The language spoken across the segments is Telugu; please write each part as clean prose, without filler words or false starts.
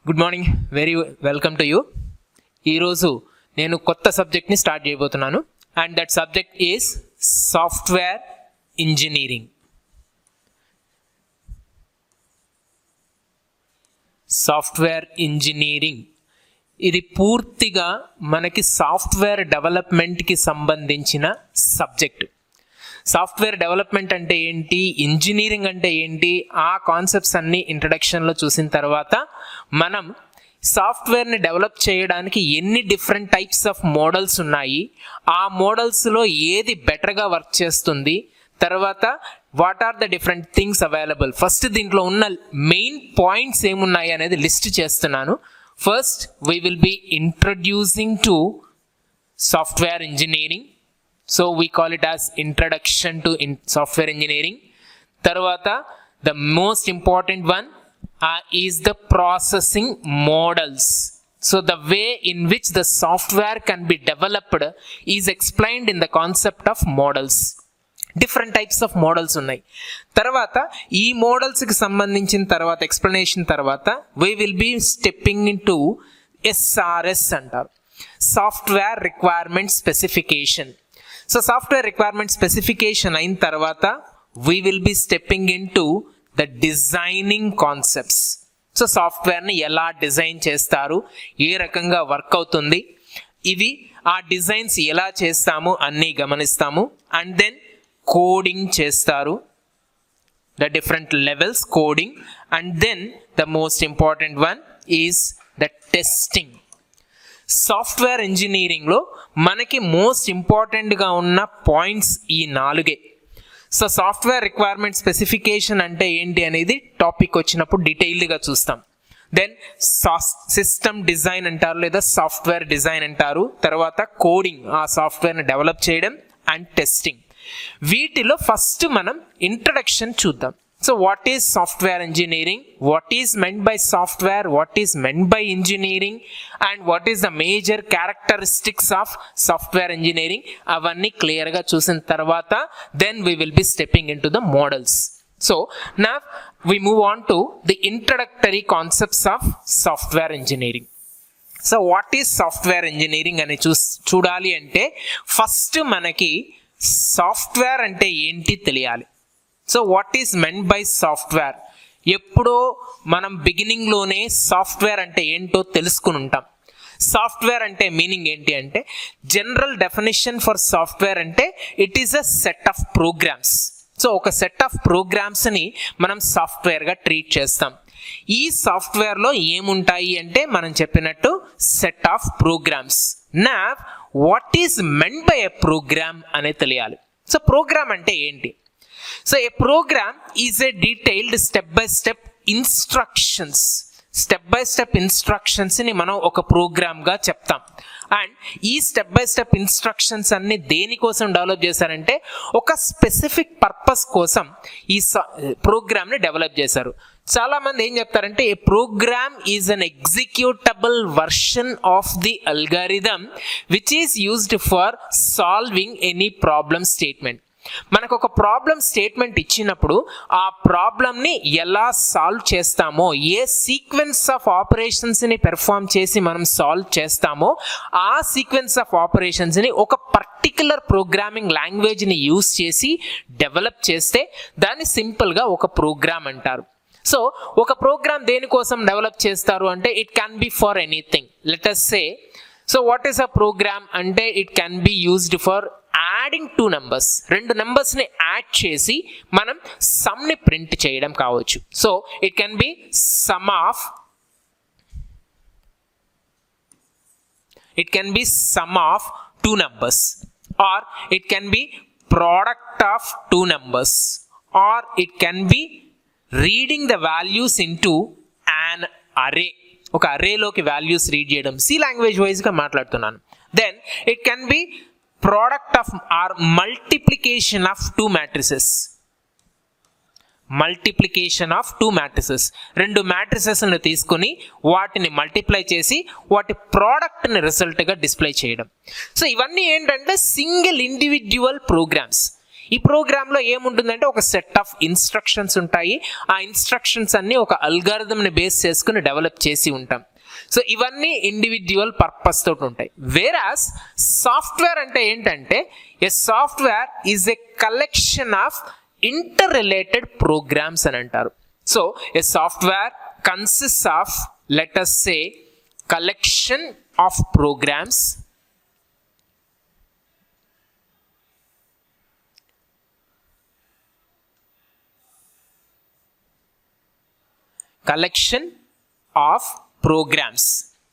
Good morning, very welcome to you. ఈరోజు నేను కొత్త సబ్జెక్ట్ని స్టార్ట్ చేయబోతున్నాను and that subject is software engineering. Software engineering ఇది పూర్తిగా మనకి సాఫ్ట్వేర్ డెవలప్మెంట్కి సంబంధించిన సబ్జెక్టు. సాఫ్ట్వేర్ డెవలప్మెంట్ అంటే ఏంటి, ఇంజనీరింగ్ అంటే ఏంటి, ఆ కాన్సెప్ట్స్ అన్ని ఇంట్రడక్షన్లో చూసిన తర్వాత మనం సాఫ్ట్వేర్ని డెవలప్ చేయడానికి ఎన్ని డిఫరెంట్ టైప్స్ ఆఫ్ మోడల్స్ ఉన్నాయి, ఆ మోడల్స్లో ఏది బెటర్గా వర్క్ చేస్తుంది, తర్వాత what are the different things available. First దీంట్లో ఉన్న మెయిన్ పాయింట్స్ ఏమున్నాయి అనేది లిస్ట్ చేస్తున్నాను. First we will be introducing to software engineering. So we call it as introduction to software engineering. Tarvata, the most important one is the processing models. So the way in which the software can be developed is explained in the concept of models. Different types of models ఉన్నాయి. తర్వాత ఈ మోడల్స్కి సంబంధించిన తర్వాత ఎక్స్ప్లెనేషన్ తర్వాత we will be stepping into SRS అంటారు, software requirement specification. So software requirement specification అయిన తర్వాత we will B stepping in to the designing concepts. So సాఫ్ట్వేర్ని ఎలా డిజైన్ చేస్తారు, ఏ రకంగా వర్క్ అవుతుంది, ఇవి ఆ డిజైన్స్ ఎలా చేస్తాము అన్నీ గమనిస్తాము. అండ్ దెన్ కోడింగ్ చేస్తారు, the different levels coding. And then the most important one is the testing. Software ఇంజనీరింగ్లో మనకి మోస్ట్ ఇంపార్టెంట్గా ఉన్న పాయింట్స్ ఈ 4. సో సాఫ్ట్వేర్ రిక్వైర్మెంట్ స్పెసిఫికేషన్ అంటే ఏంటి అనేది టాపిక్ వచ్చినప్పుడు డీటెయిల్డ్గా చూస్తాం. దెన్ సిస్టమ్ డిజైన్ అంటారు లేదా సాఫ్ట్వేర్ డిజైన్ అంటారు. తర్వాత కోడింగ్, ఆ సాఫ్ట్వేర్ని డెవలప్ చేయడం, అండ్ టెస్టింగ్. వీటిలో ఫస్ట్ మనం ఇంట్రడక్షన్ చూద్దాం. So what is software engineering, what is meant by software, what is meant by engineering, and what is the major characteristics of software engineering, avanni clear ga chusin tarvata then we will be stepping into the models. So now we move on to the introductory concepts of software engineering. So what is software engineering ani చూడాలి అంటే ఫస్ట్ మనకి సాఫ్ట్వేర్ అంటే ఏంటి తెలియాలి. So what is meant by software, ఎప్పుడో మనం బిగినింగ్లోనే సాఫ్ట్వేర్ అంటే ఏంటో తెలుసుకుని ఉంటాం. సాఫ్ట్వేర్ అంటే మీనింగ్ ఏంటి అంటే, జనరల్ డెఫినేషన్ ఫర్ సాఫ్ట్వేర్ అంటే it is a set of programs. So ఒక సెట్ ఆఫ్ ప్రోగ్రామ్స్ని మనం సాఫ్ట్వేర్గా ట్రీట్ చేస్తాం. ఈ సాఫ్ట్వేర్లో ఏముంటాయి అంటే మనం చెప్పినట్టు సెట్ ఆఫ్ ప్రోగ్రామ్స్. నా what is meant by a program అనేది తెలియాలి. సో ప్రోగ్రామ్ అంటే ఏంటి? So a program is a detailed step-by-step instructions. Step-by-step instructions ni మనం ఒక ప్రోగ్రామ్గా చెప్తాం. అండ్ ఈ step-by-step instructions అన్ని దేనికోసం డెవలప్ చేశారంటే ఒక స్పెసిఫిక్ పర్పస్ కోసం ఈ ప్రోగ్రామ్ని డెవలప్ చేశారు. చాలామంది ఏం చెప్తారంటే a program is an executable version of the algorithm which is used for solving any problem statement. మనకు ఒక ప్రాబ్లం స్టేట్మెంట్ ఇచ్చినప్పుడు ఆ ప్రాబ్లమ్ని ఎలా సాల్వ్ చేస్తామో, ఏ సీక్వెన్స్ ఆఫ్ ఆపరేషన్స్ని పెర్ఫామ్ చేసి మనం సాల్వ్ చేస్తామో ఆ సీక్వెన్స్ ఆఫ్ ఆపరేషన్స్ని ఒక పర్టికులర్ ప్రోగ్రామింగ్ లాంగ్వేజ్ని యూజ్ చేసి డెవలప్ చేస్తే దాన్ని సింపుల్గా ఒక ప్రోగ్రామ్ అంటారు. సో ఒక ప్రోగ్రామ్ దేనికోసం డెవలప్ చేస్తారు అంటే it can be for anything. Let us say, so what is a program అంటే it can be used for adding 2 numbers, 2 numbers-ని యాడ్ చేసి మనం సమ్ని ప్రింట్ చేయడం కావచ్చు. So it can be sum of 2 numbers, or it can be product of 2 numbers, or it can be reading the values into an array. ఒక అరేలోకి వాల్యూస్ రీడ్ చేయడం, సి లాంగ్వేజ్ వైజ్గా మాట్లాడుతున్నాను. Then it can be product of or multiplication of 2 matrices. Multiplication of 2 matrices, 2 matricesని తీసుకుని వాటిని మల్టిప్లై చేసి వాటి ప్రోడక్ట్ని రిజల్ట్గా డిస్ప్లే చేయడం. సో ఇవన్నీ ఏంటంటే సింగిల్ ఇండివిజువల్ ప్రోగ్రామ్స్. ఈ ప్రోగ్రాంలో ఏముంటుందంటే ఒక సెట్ ఆఫ్ ఇన్స్ట్రక్షన్స్ ఉంటాయి. ఆ ఇన్స్ట్రక్షన్స్ అన్ని ఒక అల్గారిథంని బేస్ చేసుకుని డెవలప్ చేసి ఉంటాం. సో ఇవన్నీ ఇండివిజువల్ పర్పస్ తోటి ఉంటాయి. వేరాస్ సాఫ్ట్వేర్ అంటే ఏంటంటే a software is a collection of interrelated programs అని అంటారు. So a software consist of, let us say, collection of programs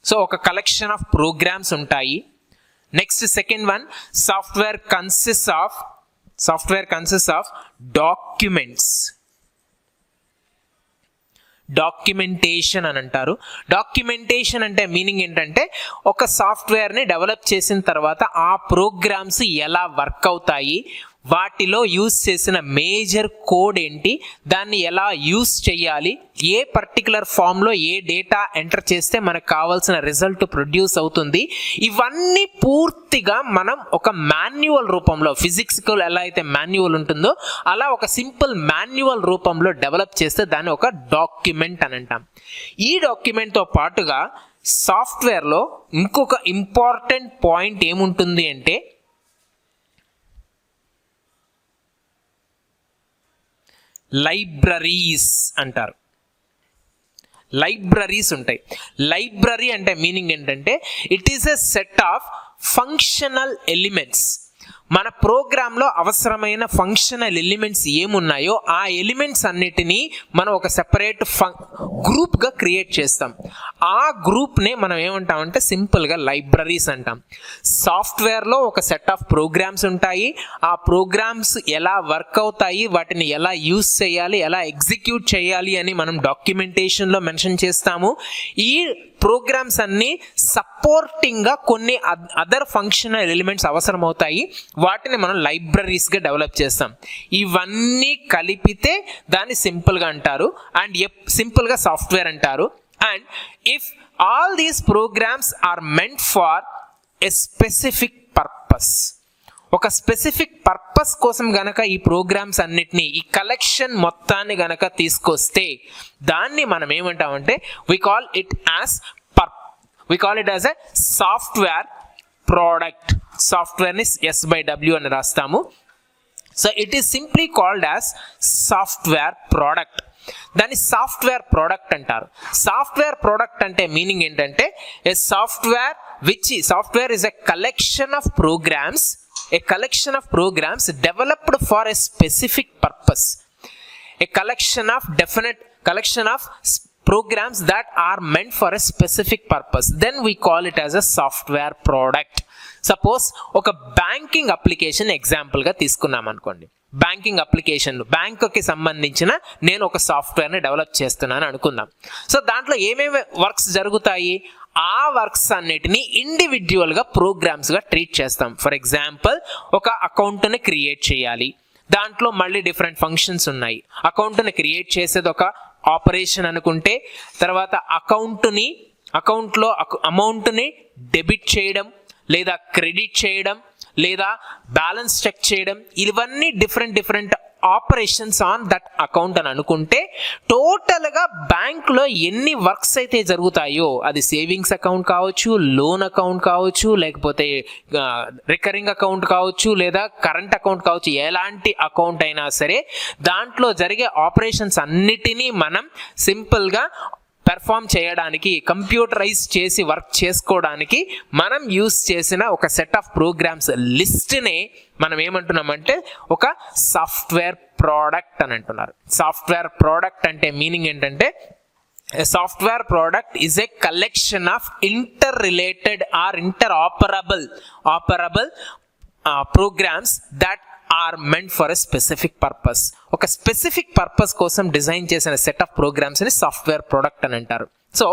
so ఒక కలెక్షన్ ఆఫ్ ప్రోగ్రామ్స్ ఉంటాయి. Next second one, software consist of documentation అని అంటారు. డాక్యుమెంటేషన్ అంటే మీనింగ్ ఏంటంటే ఒక సాఫ్ట్వేర్ని డెవలప్ చేసిన తర్వాత ఆ ప్రోగ్రామ్స్ ఎలా వర్క్ అవుతాయి, వాటిలో యూజ్ చేసిన మేజర్ కోడ్ ఏంటి, దాన్ని ఎలా యూజ్ చేయాలి, ఏ పర్టికులర్ ఫామ్లో ఏ డేటా ఎంటర్ చేస్తే మనకు కావాల్సిన రిజల్ట్ ప్రొడ్యూస్ అవుతుంది, ఇవన్నీ పూర్తిగా మనం ఒక మాన్యువల్ రూపంలో, ఫిజిక్స్లో ఎలా అయితే మాన్యువల్ ఉంటుందో అలా ఒక సింపుల్ మాన్యువల్ రూపంలో డెవలప్ చేస్తే దాన్ని ఒక డాక్యుమెంట్ అని అంటాం. ఈ డాక్యుమెంట్తో పాటుగా సాఫ్ట్వేర్లో ఇంకొక ఇంపార్టెంట్ పాయింట్ ఏముంటుంది అంటే లైబ్రరీస్ అంటారు. లైబ్రరీస్ ఉంటాయి. లైబ్రరీ అంటే మీనింగ్ ఏంటంటే it is a set of functional elements. మన ప్రోగ్రాంలో అవసరమైన ఫంక్షనల్ ఎలిమెంట్స్ ఏమున్నాయో ఆ ఎలిమెంట్స్ అన్నిటినీ మనం ఒక సెపరేట్ గ్రూప్గా క్రియేట్ చేస్తాం. ఆ గ్రూప్నే మనం ఏమంటామంటే సింపుల్గా లైబ్రరీస్ అంటాం. సాఫ్ట్వేర్లో ఒక సెట్ ఆఫ్ ప్రోగ్రామ్స్ ఉంటాయి. ఆ ప్రోగ్రామ్స్ ఎలా వర్క్ అవుతాయి, వాటిని ఎలా యూజ్ చేయాలి, ఎలా ఎగ్జిక్యూట్ చేయాలి అని మనం డాక్యుమెంటేషన్లో మెన్షన్ చేస్తాము. ఈ ప్రోగ్రామ్స్ అన్ని సపోర్టింగ్గా కొన్ని అదర్ ఫంక్షనల్ ఎలిమెంట్స్ అవసరం అవుతాయి, వాటిని మనం లైబ్రరీస్గా డెవలప్ చేస్తాం. ఇవన్నీ కలిపితే దాన్ని సింపుల్గా అంటారు అండ్ సింపుల్గా సాఫ్ట్వేర్ అంటారు. And if all these programs are meant for a specific purpose, ఒక స్పెసిఫిక్ పర్పస్ కోసం గనక ఈ ప్రోగ్రామ్స్ అన్నిటినీ, ఈ కలెక్షన్ మొత్తాన్ని గనక తీసుకొస్తే దాన్ని మనం ఏమంటామంటే we call it as a software product. సాఫ్ట్వేర్ని S/W అని రాస్తాము. So it is simply called as software product. దాన్ని సాఫ్ట్వేర్ ప్రోడక్ట్ అంటారు. సాఫ్ట్వేర్ ప్రోడక్ట్ అంటే మీనింగ్ ఏంటంటే a software is a collection of programs developed for a specific purpose, a collection of programs that are meant for a specific purpose, then we call it as a software product. Suppose ఒక బ్యాంకింగ్ అప్లికేషన్ ఎగ్జాంపుల్గా తీసుకున్నాం అనుకోండి. బ్యాంకింగ్ అప్లికేషన్, బ్యాంకుకి సంబంధించిన నేను ఒక సాఫ్ట్వేర్ని డెవలప్ చేస్తున్నాను అనుకుందాం. సో దాంట్లో ఏమేమి వర్క్స్ జరుగుతాయి, ఆ వర్క్స్ అన్నిటినీ ఇండివిజువల్గా ప్రోగ్రామ్స్గా ట్రీట్ చేస్తాం. ఫర్ ఎగ్జాంపుల్ ఒక అకౌంట్ని క్రియేట్ చేయాలి, దాంట్లో మళ్ళీ డిఫరెంట్ ఫంక్షన్స్ ఉన్నాయి. అకౌంట్ని క్రియేట్ చేసేది ఒక ఆపరేషన్ అనుకుంటే, తర్వాత అకౌంట్లో అమౌంట్ని డెబిట్ చేయడం లేదా క్రెడిట్ చేయడం లేదా బ్యాలెన్స్ చెక్ చేయడం, ఇవన్నీ different operations on that account అని అనుకుంటే టోటల్గా బ్యాంక్లో ఎన్ని వర్క్స్ అయితే జరుగుతాయో, అది సేవింగ్స్ అకౌంట్ కావచ్చు, లోన్ అకౌంట్ కావచ్చు, లేకపోతే రికరింగ్ అకౌంట్ కావచ్చు, లేదా కరెంట్ అకౌంట్ కావచ్చు, ఎలాంటి అకౌంట్ అయినా సరే దాంట్లో జరిగే ఆపరేషన్స్ అన్నిటినీ మనం సింపుల్గా పెర్ఫామ్ చేయడానికి, కంప్యూటరైజ్ చేసి వర్క్ చేసుకోవడానికి మనం యూస్ చేసిన ఒక సెట్ ఆఫ్ ప్రోగ్రామ్స్ లిస్ట్నే మనం ఏమంటున్నామంటే ఒక సాఫ్ట్వేర్ ప్రోడక్ట్ అని అంటున్నారు. సాఫ్ట్వేర్ ప్రోడక్ట్ అంటే మీనింగ్ ఏంటంటే a software product is a collection of interrelated or interoperable programs that are meant for a specific purpose. ఒక స్పెసిఫిక్ పర్పస్ కోసం డిజైన్ చేసిన సెట్ ఆఫ్ ప్రోగ్రామ్స్ ని సాఫ్ట్వేర్ ప్రోడక్ట్ అని అంటారు. సో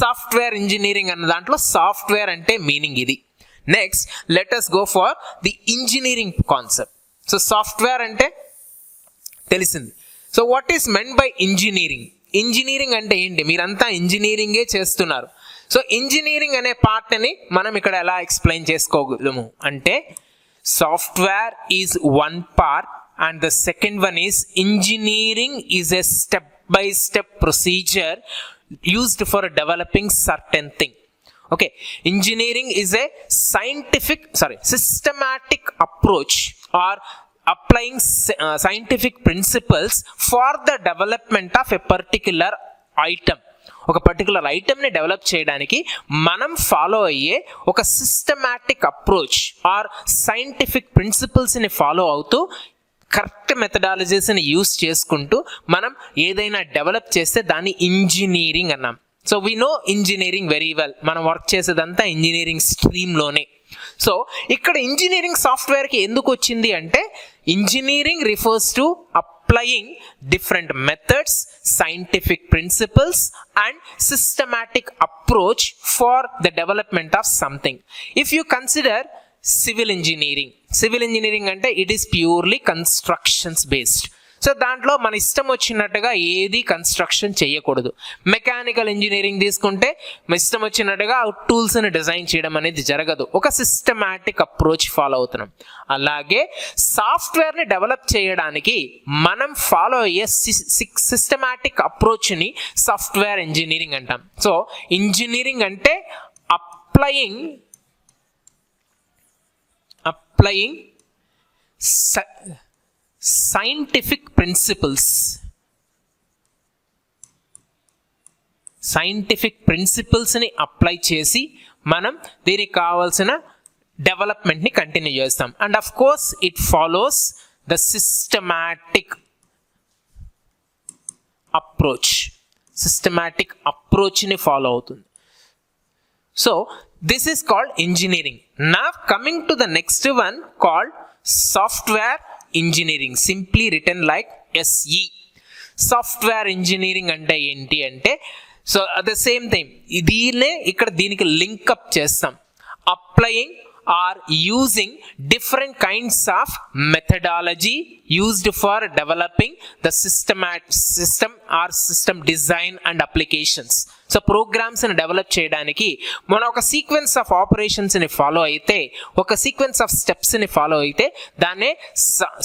సాఫ్ట్వేర్ ఇంజనీరింగ్ అన్న దాంట్లో సాఫ్ట్వేర్ అంటే మీనింగ్ ఇది. Next let us go for the engineering concept. So software అంటే తెలిసింది. So what is meant by engineering? Engineering అంటే ఏంటి? మీరంతా ఇంజనీరింగే చేస్తున్నారు. సో ఇంజనీరింగ్ అనే పార్ట్ని మనం ఇక్కడ ఎలా ఎక్స్ప్లెయిన్ చేసుకోగలము అంటే, software is one part and the second one is engineering is a step by step procedure used for developing certain thing. Okay, engineering is a systematic approach or applying scientific principles for the development of a particular item. ఒక పర్టికులర్ ఐటమ్ని డెవలప్ చేయడానికి మనం ఫాలో అయ్యే ఒక సిస్టమాటిక్ అప్రోచ్ ఆర్ సైంటిఫిక్ ప్రిన్సిపల్స్ని ఫాలో అవుతూ కరెక్ట్ మెథడాలజీస్ని యూస్ చేసుకుంటూ మనం ఏదైనా డెవలప్ చేస్తే దాన్ని ఇంజనీరింగ్ అన్నాం. So we know engineering very well, మనం వర్క్ చేసేదంతా ఇంజనీరింగ్ స్ట్రీమ్లోనే. సో ఇక్కడ ఇంజనీరింగ్ సాఫ్ట్వేర్కి ఎందుకు వచ్చింది అంటే engineering refers to applying different methods, scientific principles and systematic approach for the development of something. If you consider civil engineering అంటే it is purely constructions based. So దాంట్లో మన ఇష్టం వచ్చినట్టుగా ఏది కన్స్ట్రక్షన్ చేయకూడదు. మెకానికల్ ఇంజనీరింగ్ తీసుకుంటే ఇష్టం వచ్చినట్టుగా టూల్స్ని డిజైన్ చేయడం అనేది జరగదు, ఒక సిస్టమాటిక్ అప్రోచ్ ఫాలో అవుతున్నాం. అలాగే సాఫ్ట్వేర్ని డెవలప్ చేయడానికి మనం ఫాలో అయ్యే సిస్టమాటిక్ అప్రోచ్ని సాఫ్ట్వేర్ ఇంజనీరింగ్ అంటాం. సో ఇంజనీరింగ్ అంటే అప్లయింగ్ సైంటిఫిక్ ప్రిన్సిపల్స్ని అప్లై చేసి మనం దీనికి కావాల్సిన డెవలప్మెంట్ని కంటిన్యూ చేస్తాం. And of course it follows the systematic అప్రోచ్ని ఫాలో అవుతుంది. So this is called engineering. Now coming to the next one called software engineering, simply written like SE. Software engineering అంటే ఏంటి అంటే, so at the same time దీనికి లింక్అప్ చేస్తాం. Applying or using different kinds of methodology used for developing the system design and applications. So ప్రోగ్రామ్స్ని డెవలప్ చేయడానికి మనం ఒక సీక్వెన్స్ ఆఫ్ ఆపరేషన్స్ని ఫాలో అయితే, ఒక సీక్వెన్స్ ఆఫ్ స్టెప్స్ని ఫాలో అయితే దాన్నే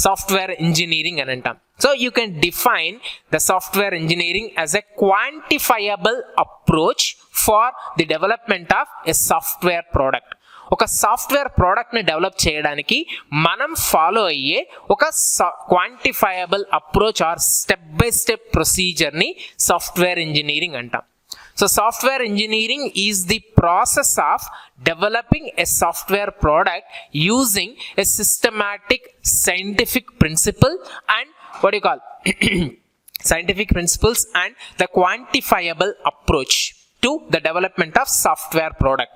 సాఫ్ట్వేర్ ఇంజనీరింగ్ అని అంటాం. So you can define the software engineering as a quantifiable approach far the development of a software product. ఒక సాఫ్ట్వేర్ ప్రోడక్ట్ని డెవలప్ చేయడానికి మనం ఫాలో అయ్యే ఒక quantifiable approach or step by step ప్రొసీజర్ని సాఫ్ట్వేర్ ఇంజనీరింగ్ అంటాం. So software engineering is the process of developing a software product using a systematic scientific principle and what you call scientific principles and the quantifiable approach to the development of software product.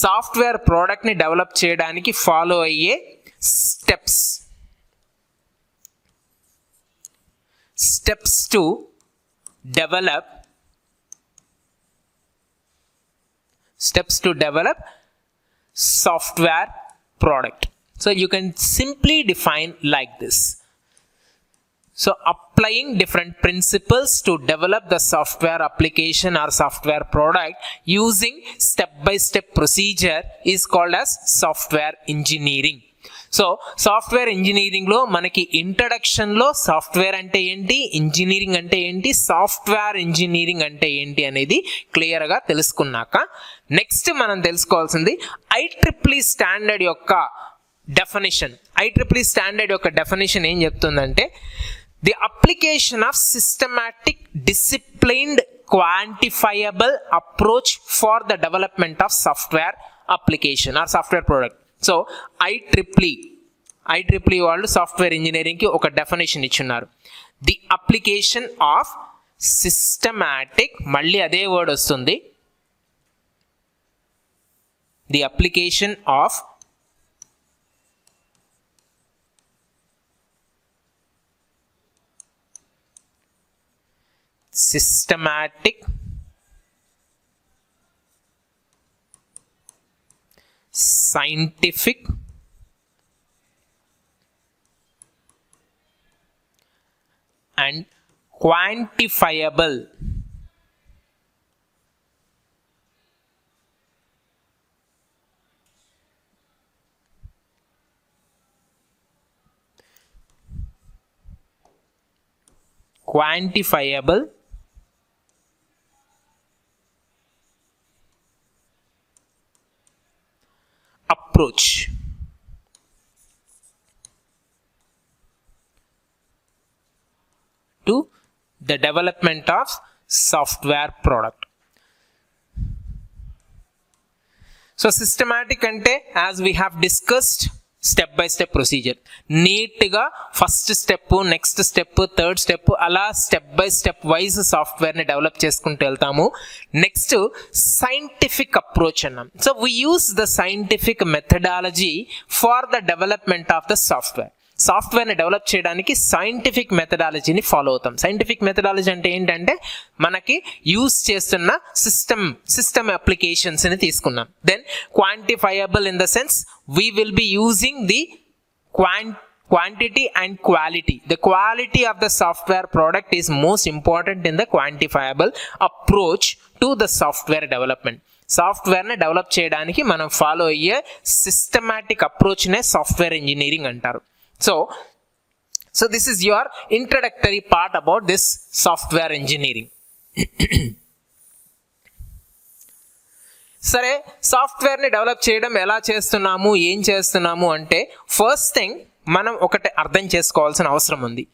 Software product ni develop cheyadaniki follow ayye steps to develop software product. So you can simply define like this. So applying different principles to develop the software application or software product using step-by-step procedure is called as software engineering. So software ఇంజనీరింగ్లో మనకి ఇంట్రడక్షన్లో సాఫ్ట్వేర్ అంటే ఏంటి, ఇంజనీరింగ్ అంటే ఏంటి, సాఫ్ట్వేర్ ఇంజనీరింగ్ అంటే ఏంటి అనేది క్లియర్గా తెలుసుకున్నాక నెక్స్ట్ మనం తెలుసుకోవాల్సింది IEEE స్టాండర్డ్ యొక్క డెఫినేషన్. IEEE స్టాండర్డ్ యొక్క డెఫినేషన్ ఏం చెప్తుందంటే, the application of systematic disciplined quantifiable approach for the development of software application or software product. So IEEE వాళ్ళు సాఫ్ట్వేర్ ఇంజనీరింగ్కి ఒక డెఫినేషన్ ఇచ్చున్నారు. ది అప్లికేషన్ ఆఫ్ సిస్టమాటిక్, మళ్ళీ అదే వర్డ్ వస్తుంది, the application of systematic scientific and quantifiable quantifiable approach to the development of software product. So systematic ante, as we have discussed, step by step procedure. నీట్గా first step, next step, third step, అలా స్టెప్ బై స్టెప్ వైజ్ సాఫ్ట్వేర్ని డెవలప్ చేసుకుంటూ వెళ్తాము. నెక్స్ట్ సైంటిఫిక్ అప్రోచ్ అన్నాం. So we use the scientific methodology for the development of the software. సాఫ్ట్వేర్ని డెవలప్ చేయడానికి సైంటిఫిక్ మెథడాలజీని ఫాలో అవుతాం. సైంటిఫిక్ మెథడాలజీ అంటే ఏంటంటే మనకి యూస్ చేస్తున్న సిస్టమ్ అప్లికేషన్స్ని తీసుకున్నాం. Then quantifiable in the sense we will be using the quantity and quality. The quality of the software product is most important in the quantifiable approach to the software development. సాఫ్ట్వేర్ని డెవలప్ చేయడానికి మనం ఫాలో అయ్యే సిస్టమాటిక్ అప్రోచ్నే సాఫ్ట్వేర్ ఇంజనీరింగ్ అంటారు. So this is your introductory part about this software engineering. సరే, సాఫ్ట్వేర్ని డెవలప్ చేయడం ఎలా చేస్తున్నాము, ఏం చేస్తున్నాము అంటే ఫస్ట్ థింగ్ మనం ఒకటి అర్థం చేసుకోవాల్సిన అవసరం ఉంది.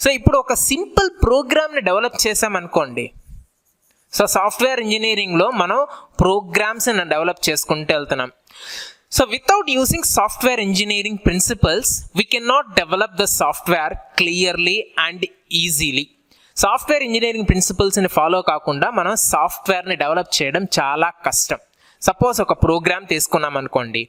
సో ఇప్పుడు ఒక సింపుల్ ప్రోగ్రామ్ని డెవలప్ చేసామనుకోండి. సో సాఫ్ట్వేర్ ఇంజనీరింగ్లో మనం ప్రోగ్రామ్స్ని డెవలప్ చేసుకుంటూ వెళ్తున్నాం. So without using software engineering principles, we cannot develop the software clearly and easily. Software engineering ప్రిన్సిపల్స్ని ఫాలో కాకుండా మనం సాఫ్ట్వేర్ని డెవలప్ చేయడం చాలా కష్టం. సపోజ్ ఒక ప్రోగ్రామ్ తీసుకున్నాం అనుకోండి,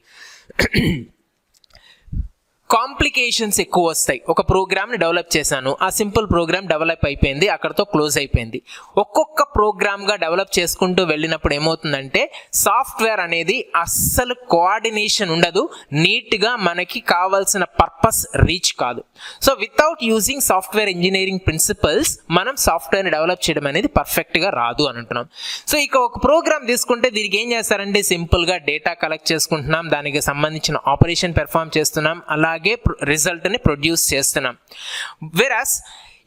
కాంప్లికేషన్స్ ఎక్కువ వస్తాయి. ఒక ప్రోగ్రామ్ని డెవలప్ చేశాను, ఆ సింపుల్ ప్రోగ్రామ్ డెవలప్ అయిపోయింది, అక్కడతో క్లోజ్ అయిపోయింది. ఒక్కొక్క ప్రోగ్రామ్గా డెవలప్ చేసుకుంటూ వెళ్ళినప్పుడు ఏమవుతుందంటే సాఫ్ట్వేర్ అనేది అస్సలు కోఆర్డినేషన్ ఉండదు, నీట్గా మనకి కావాల్సిన పర్పస్ రీచ్ కాదు. So without using software engineering principles మనం సాఫ్ట్వేర్ని డెవలప్ చేయడం అనేది పర్ఫెక్ట్గా రాదు అని అంటున్నాం. సో ఇక ఒక ప్రోగ్రామ్ తీసుకుంటే దీనికి ఏం చేస్తారంటే సింపుల్గా డేటా కలెక్ట్ చేసుకుంటున్నాం, దానికి సంబంధించిన ఆపరేషన్ పెర్ఫామ్ చేస్తున్నాం, అలాగే రిజల్ట్ని ప్రొడ్యూస్ చేస్తున్నాం. వెరాస్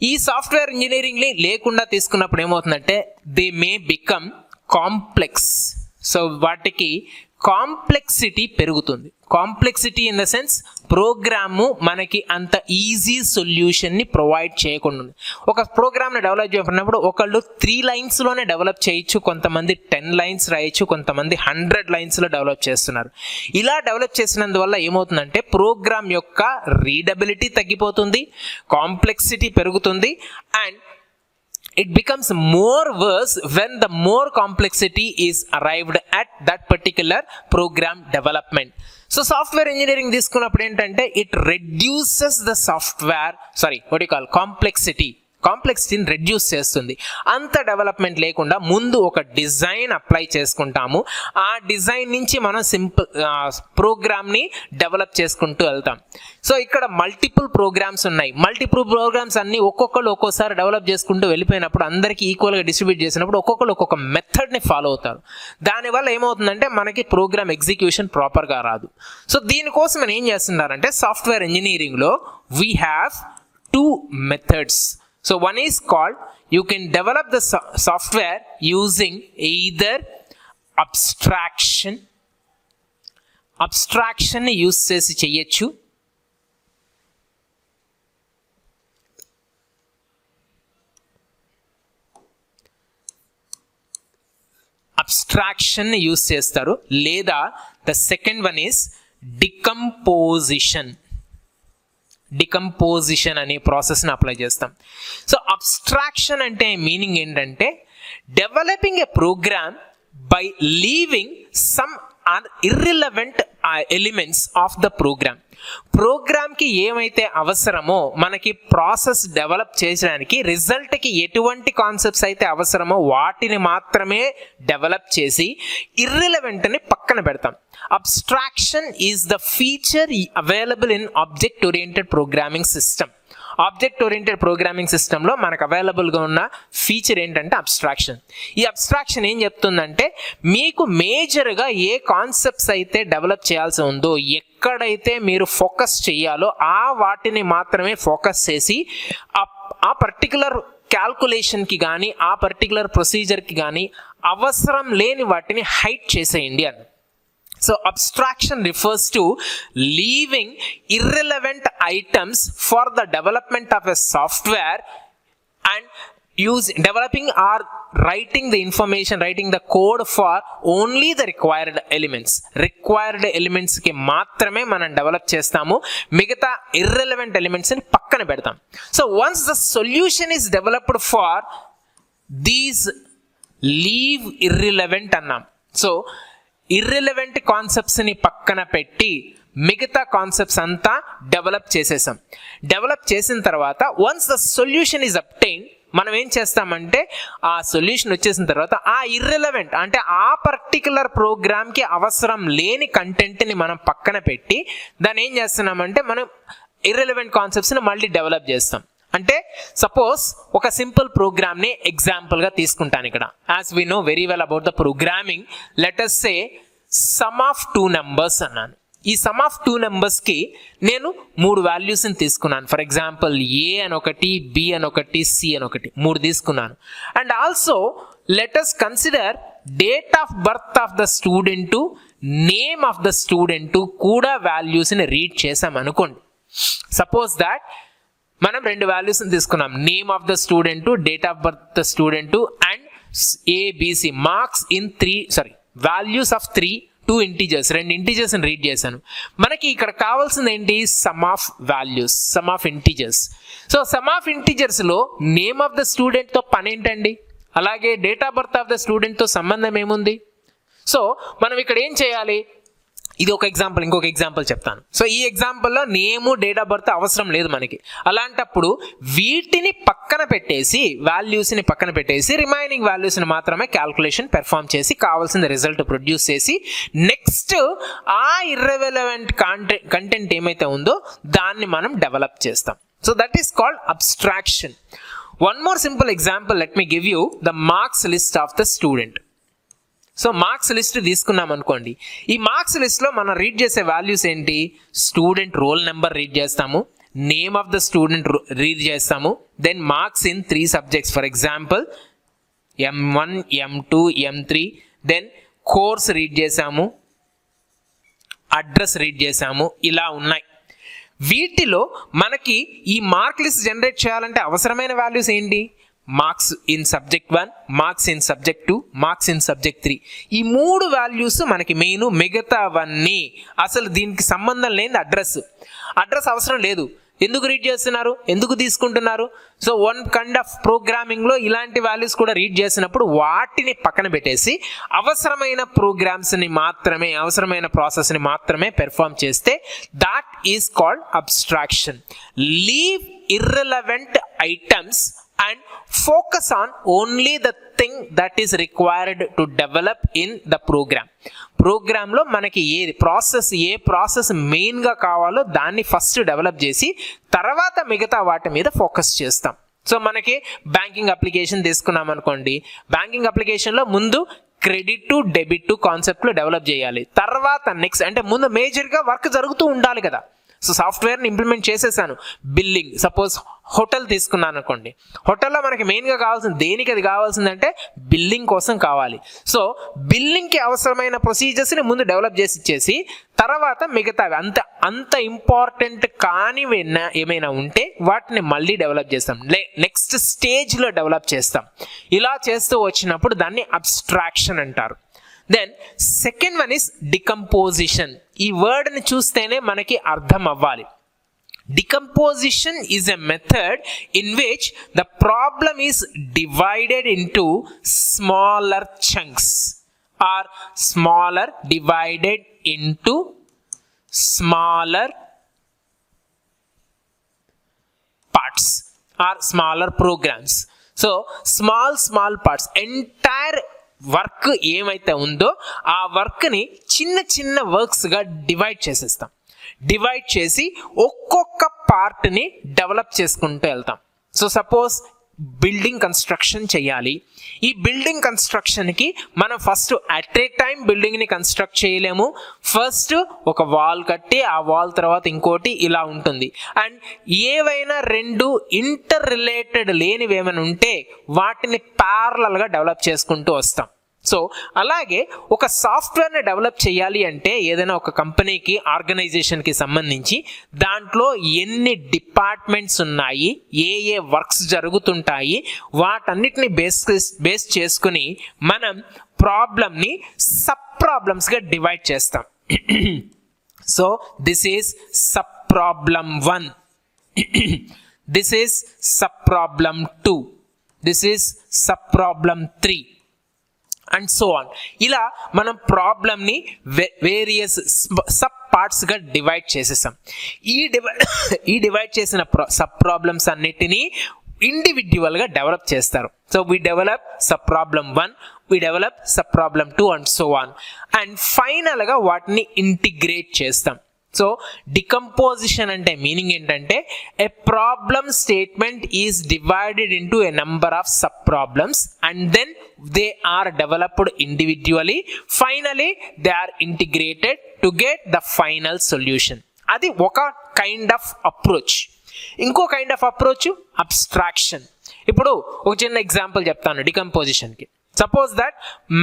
ఈ సాఫ్ట్వేర్ ఇంజనీరింగ్ లేకుండా తీసుకున్నప్పుడు ఏమవుతుందంటే they may become complex. So వాటికి కాంప్లెక్సిటీ పెరుగుతుంది. Complexity in the sense program మనకి అంత ఈజీ సొల్యూషన్ని ప్రొవైడ్ చేయకుండా ఉంది. ఒక ప్రోగ్రామ్ని డెవలప్ చేసినప్పుడు ఒకళ్ళు 3 లైన్స్లోనే డెవలప్ చేయొచ్చు, కొంతమంది 10 లైన్స్ రాయొచ్చు, కొంతమంది 100 లైన్స్లో డెవలప్ చేస్తున్నారు. ఇలా డెవలప్ చేసినందువల్ల ఏమవుతుందంటే ప్రోగ్రామ్ యొక్క రీడబిలిటీ తగ్గిపోతుంది, కాంప్లెక్సిటీ పెరుగుతుంది, and it becomes more worse when the more complexity is arrived at that particular program development. So software engineering తీసుకున్నప్పుడు ఏంటంటే it reduces the కాంప్లెక్సిటీని రెడ్యూస్ చేస్తుంది. అంత డెవలప్మెంట్ లేకుండా ముందు ఒక డిజైన్ అప్లై చేసుకుంటాము, ఆ డిజైన్ నుంచి మనం సింపుల్ ప్రోగ్రామ్ని డెవలప్ చేసుకుంటూ వెళ్తాం. సో ఇక్కడ మల్టిపుల్ ప్రోగ్రామ్స్ ఉన్నాయి. మల్టిపుల్ ప్రోగ్రామ్స్ అన్ని ఒక్కొక్కరు ఒక్కోసారి డెవలప్ చేసుకుంటూ వెళ్ళిపోయినప్పుడు అందరికీ ఈక్వల్గా డిస్ట్రిబ్యూట్ చేసినప్పుడు ఒక్కొక్కరు ఒక్కొక్క మెథడ్ని ఫాలో అవుతారు. దానివల్ల ఏమవుతుందంటే మనకి ప్రోగ్రామ్ ఎగ్జిక్యూషన్ ప్రాపర్గా రాదు. సో దీనికోసం మనం ఏం చేస్తున్నారంటే సాఫ్ట్వేర్ ఇంజనీరింగ్లో we have 2 methods. So one is called, you can develop the software using either abstraction ని యూస్ చేసి చేయొచ్చు, చేస్తారు, లేదా the second one is decomposition అనే ప్రాసెస్ని అప్లై చేస్తాం. సో అబ్స్ట్రాక్షన్ అంటే మీనింగ్ ఏంటంటే developing a program by leaving some irrelevant elements of the ప్రోగ్రామ్కి ఏమైతే అవసరమో మనకి ప్రాసెస్ డెవలప్ చేయడానికి రిజల్ట్కి ఎటువంటి కాన్సెప్ట్స్ అయితే అవసరమో వాటిని మాత్రమే డెవలప్ చేసి ఇర్రిలవెంట్ని పక్కన పెడతాం. Abstraction is the feature available in object oriented programming system. Object oriented programming సిస్టంలో మనకు అవైలబుల్గా ఉన్న ఫీచర్ ఏంటంటే అబ్స్ట్రాక్షన్. ఈ అబ్స్ట్రాక్షన్ ఏం చెప్తుందంటే మీకు మేజర్గా ఏ కాన్సెప్ట్స్ అయితే డెవలప్ చేయాల్సి ఉందో, ఎక్కడైతే మీరు ఫోకస్ చేయాలో ఆ వాటిని మాత్రమే ఫోకస్ చేసి ఆ పర్టికులర్ క్యాల్కులేషన్కి కానీ ఆ పర్టికులర్ ప్రొసీజర్కి కానీ అవసరం లేని వాటిని హైడ్ చేసేయండి అని. So abstraction refers to leaving irrelevant items for the development of a software and developing or writing the information, writing the code for only the required elements కి మాత్రమే మనం డెవలప్ చేస్తాము, మిగతా ఇర్రెలవెంట్ ఎలిమెంట్స్ ని పక్కన పెడతాం. So once the solution is developed for these leave irrelevant అన్నాం. సో ఇర్రిలవెంట్ కాన్సెప్ట్స్ ని పక్కన పెట్టి మిగతా కాన్సెప్ట్స్ అంతా డెవలప్ చేసేసాం. డెవలప్ చేసిన తర్వాత once the solution is obtain, మనం ఏం చేస్తామంటే ఆ సొల్యూషన్ వచ్చేసిన తర్వాత ఆ ఇర్రెలవెంట్ అంటే ఆ పర్టికులర్ ప్రోగ్రామ్కి అవసరం లేని కంటెంట్ని మనం పక్కన పెట్టి దాన్ని ఏం చేస్తున్నామంటే మనం ఇర్రెలవెంట్ కాన్సెప్ట్స్ని మళ్ళీ డెవలప్ చేస్తాం. అంటే సపోజ్ ఒక సింపుల్ ప్రోగ్రామ్ని ఎగ్జాంపుల్గా తీసుకుంటాను ఇక్కడ. As we know very well about the programming, let us say some of 2 numbers అన్నాను. ఈ సమ్ ఆఫ్ 2 numbers నేను 3 వాల్యూస్ని తీసుకున్నాను. ఫర్ ఎగ్జాంపుల్ ఏ అని ఒకటి, బి అని ఒకటి, సి అని ఒకటి, 3 తీసుకున్నాను. And also let us consider date of birth of the student, name of the student కూడా వాల్యూస్ని రీడ్ చేసాం అనుకోండి. సపోజ్ దాట్ మనం 2 వాల్యూస్ని తీసుకున్నాం, name of the student, date of birth the student and ABC marks in values of 2 integers, 2 ఇంటీజర్స్ని రీడ్ చేశాను. మనకి ఇక్కడ కావాల్సింది ఏంటి? Sum of values, sum of integers. So sum of ఇంటీజర్స్లో నేమ్ ఆఫ్ ద స్టూడెంట్తో పని ఏంటండి, అలాగే date of birth of the స్టూడెంట్తో సంబంధం ఏముంది? సో మనం ఇక్కడ ఏం చేయాలి? ఇది ఒక ఎగ్జాంపుల్, ఇంకొక ఎగ్జాంపుల్ చెప్తాను. సో ఈ ఎగ్జాంపుల్లో నేము డేట్ ఆఫ్ బర్త్ అవసరం లేదు మనకి. అలాంటప్పుడు వీటిని పక్కన పెట్టేసి, వాల్యూస్ని పక్కన పెట్టేసి రిమైనింగ్ వాల్యూస్ని మాత్రమే క్యాల్కులేషన్ పెర్ఫామ్ చేసి కావాల్సిన రిజల్ట్ ప్రొడ్యూస్ చేసి నెక్స్ట్ ఆ ఇర్రెలవెంట్ కంటెంట్ ఏమైతే ఉందో దాన్ని మనం డెవలప్ చేస్తాం. So that is called abstraction. One more simple example, let me give you the marks list of the student. So marks list తీసుకున్నాం అనుకోండి. ఈ మార్క్స్ లిస్ట్లో మనం రీడ్ చేసే వాల్యూస్ ఏంటి? స్టూడెంట్ రోల్ నెంబర్ రీడ్ చేస్తాము, name of the student read చేస్తాము, then marks in 3 subjects, for example M1, M2, M3, then course read చేసాము, అడ్రస్ రీడ్ చేసాము. ఇలా ఉన్నాయి. వీటిలో మనకి ఈ మార్క్ లిస్ట్ జనరేట్ చేయాలంటే అవసరమైన వాల్యూస్ ఏంటి? Marks in subject 1, marks in subject 2, marks in subject 3. ఈ 3 వాల్యూస్ మనకి మెయిన్. మిగతావన్నీ అసలు దీనికి సంబంధం లేని అడ్రస్ అవసరం లేదు. ఎందుకు రీడ్ చేస్తున్నారు, ఎందుకు తీసుకుంటున్నారు? సో వన్ కైండ్ ఆఫ్ ప్రోగ్రామింగ్లో ఇలాంటి వాల్యూస్ కూడా రీడ్ చేసినప్పుడు వాటిని పక్కన పెట్టేసి అవసరమైన ప్రోగ్రామ్స్ని మాత్రమే, అవసరమైన ప్రాసెస్ని మాత్రమే పెర్ఫామ్ చేస్తే that is called abstraction. Leave irrelevant items and focus on only the thing that is required to develop in the program. ప్రోగ్రాంలో మనకి ఏ ప్రాసెస్ మెయిన్గా కావాలో దాన్ని ఫస్ట్ డెవలప్ చేసి తర్వాత మిగతా వాటి మీద ఫోకస్ చేస్తాం. సో మనకి బ్యాంకింగ్ అప్లికేషన్ తీసుకున్నాం అనుకోండి. బ్యాంకింగ్ అప్లికేషన్లో ముందు క్రెడిట్ టు డెబిట్ టు కాన్సెప్ట్లో డెవలప్ చేయాలి. తర్వాత నెక్స్ట్ అంటే ముందు మేజర్గా వర్క్ జరుగుతూ ఉండాలి కదా. సో సాఫ్ట్వేర్ని ఇంప్లిమెంట్ చేసేసాను. బిల్లింగ్, సపోజ్ హోటల్ తీసుకున్నాను అనుకోండి. హోటల్లో మనకి మెయిన్గా కావాల్సింది దేనికి? అది కావాల్సిందంటే బిల్లింగ్ కోసం కావాలి. సో బిల్లింగ్కి అవసరమైన ప్రొసీజర్స్ని ముందు డెవలప్ చేసి ఇచ్చేసి తర్వాత మిగతావి అంత ఇంపార్టెంట్ కానివి ఏమైనా ఉంటే వాటిని మళ్ళీ డెవలప్ చేస్తాం, నెక్స్ట్ స్టేజ్లో డెవలప్ చేస్తాం. ఇలా చేస్తూ వచ్చినప్పుడు దాన్ని అబ్స్ట్రాక్షన్ అంటారు. Then second one is decomposition. ఈ వర్డ్ని చూస్తేనే మనకి అర్థం అవ్వాలి. Decomposition is a method in which the problem is divided into smaller chunks or divided into smaller parts or smaller programs. So small parts, entire work ఏమైతే ఉందో ఆ వర్క్ని చిన్న వర్క్స్గా డివైడ్ చేసేస్తాం. డివైడ్ చేసి ఒక్కొక్క పార్ట్ని డెవలప్ చేసుకుంటూ వెళ్తాం. సో సపోజ్ బిల్డింగ్ కన్స్ట్రక్షన్ చేయాలి. ఈ బిల్డింగ్ కన్స్ట్రక్షన్కి మనం ఫస్ట్ అట్ ఏ టైం బిల్డింగ్ని కన్స్ట్రక్ట్ చేయలేము. ఫస్ట్ ఒక వాల్ కట్టి ఆ వాల్ తర్వాత ఇంకోటి ఇలా ఉంటుంది. అండ్ ఏవైనా రెండు ఇంటర్ రిలేటెడ్ లేనివి ఏమైనా ఉంటే వాటిని ప్యారలల్గా డెవలప్ చేసుకుంటూ వస్తాం. సో అలాగే ఒక సాఫ్ట్వేర్ని డెవలప్ చేయాలి అంటే ఏదైనా ఒక కంపెనీకి ఆర్గనైజేషన్కి సంబంధించి దాంట్లో ఎన్ని డిపార్ట్మెంట్స్ ఉన్నాయి, ఏ ఏ వర్క్స్ జరుగుతుంటాయి, వాటన్నిటిని బేస్ చేసుకుని మనం ప్రాబ్లమ్ని సబ్ ప్రాబ్లమ్స్గా డివైడ్ చేస్తాం. So this is sub problem 1, this is sub problem 2, this is sub problem 3 and so on. ఇలా మనం ప్రాబ్లమ్ని వేరియస్ సబ్ పార్ట్స్గా డివైడ్ చేసేసాం. ఈ డివైడ్ చేసిన సబ్ ప్రాబ్లమ్స్ అన్నిటినీ ఇండివిజువల్గా డెవలప్ చేస్తారు. So we develop sub problem 1, we develop sub problem 2 and so on. And ఫైనల్గా వాటిని ఇంటిగ్రేట్ చేస్తాం. సో డికంపోజిషన్ అంటే మీనింగ్ ఏంటంటే a problem statement is divided into a number of sub problems and then they are developed individually. Finally they are integrated to get the final solution. అది ఒక కైండ్ ఆఫ్ అప్రోచ్. ఇంకో కైండ్ ఆఫ్ అప్రోచ్ అబ్స్ట్రాక్షన్. ఇప్పుడు ఒక చిన్న ఎగ్జాంపుల్ చెప్తాను డికంపోజిషన్కి. సపోజ్ దట్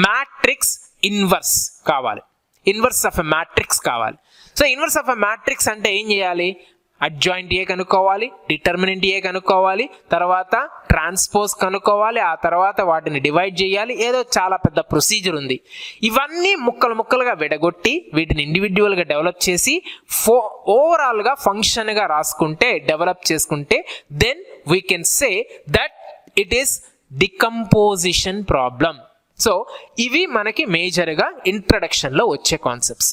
మ్యాట్రిక్స్ ఇన్వర్స్ కావాలి, ఇన్వర్స్ ఆఫ్ ఎ మ్యాట్రిక్స్ కావాలి. So inverse of a matrix అంటే ఏం చేయాలి? అడ్జాయింట్ ఏ కనుక్కోవాలి, డిటర్మినెంట్ ఏ కనుక్కోవాలి, తర్వాత ట్రాన్స్పోజ్ కనుక్కోవాలి, ఆ తర్వాత వాటిని డివైడ్ చేయాలి. ఏదో చాలా పెద్ద ప్రొసీజర్ ఉంది. ఇవన్నీ ముక్కలు ముక్కలుగా విడగొట్టి వీటిని ఇండివిజువల్గా డెవలప్ చేసి ఓవరాల్గా ఫంక్షన్గా రాసుకుంటే, డెవలప్ చేసుకుంటే then we can say that it is decomposition problem. So ఇవి మనకి మేజర్గా ఇంట్రడక్షన్లో వచ్చే కాన్సెప్ట్స్.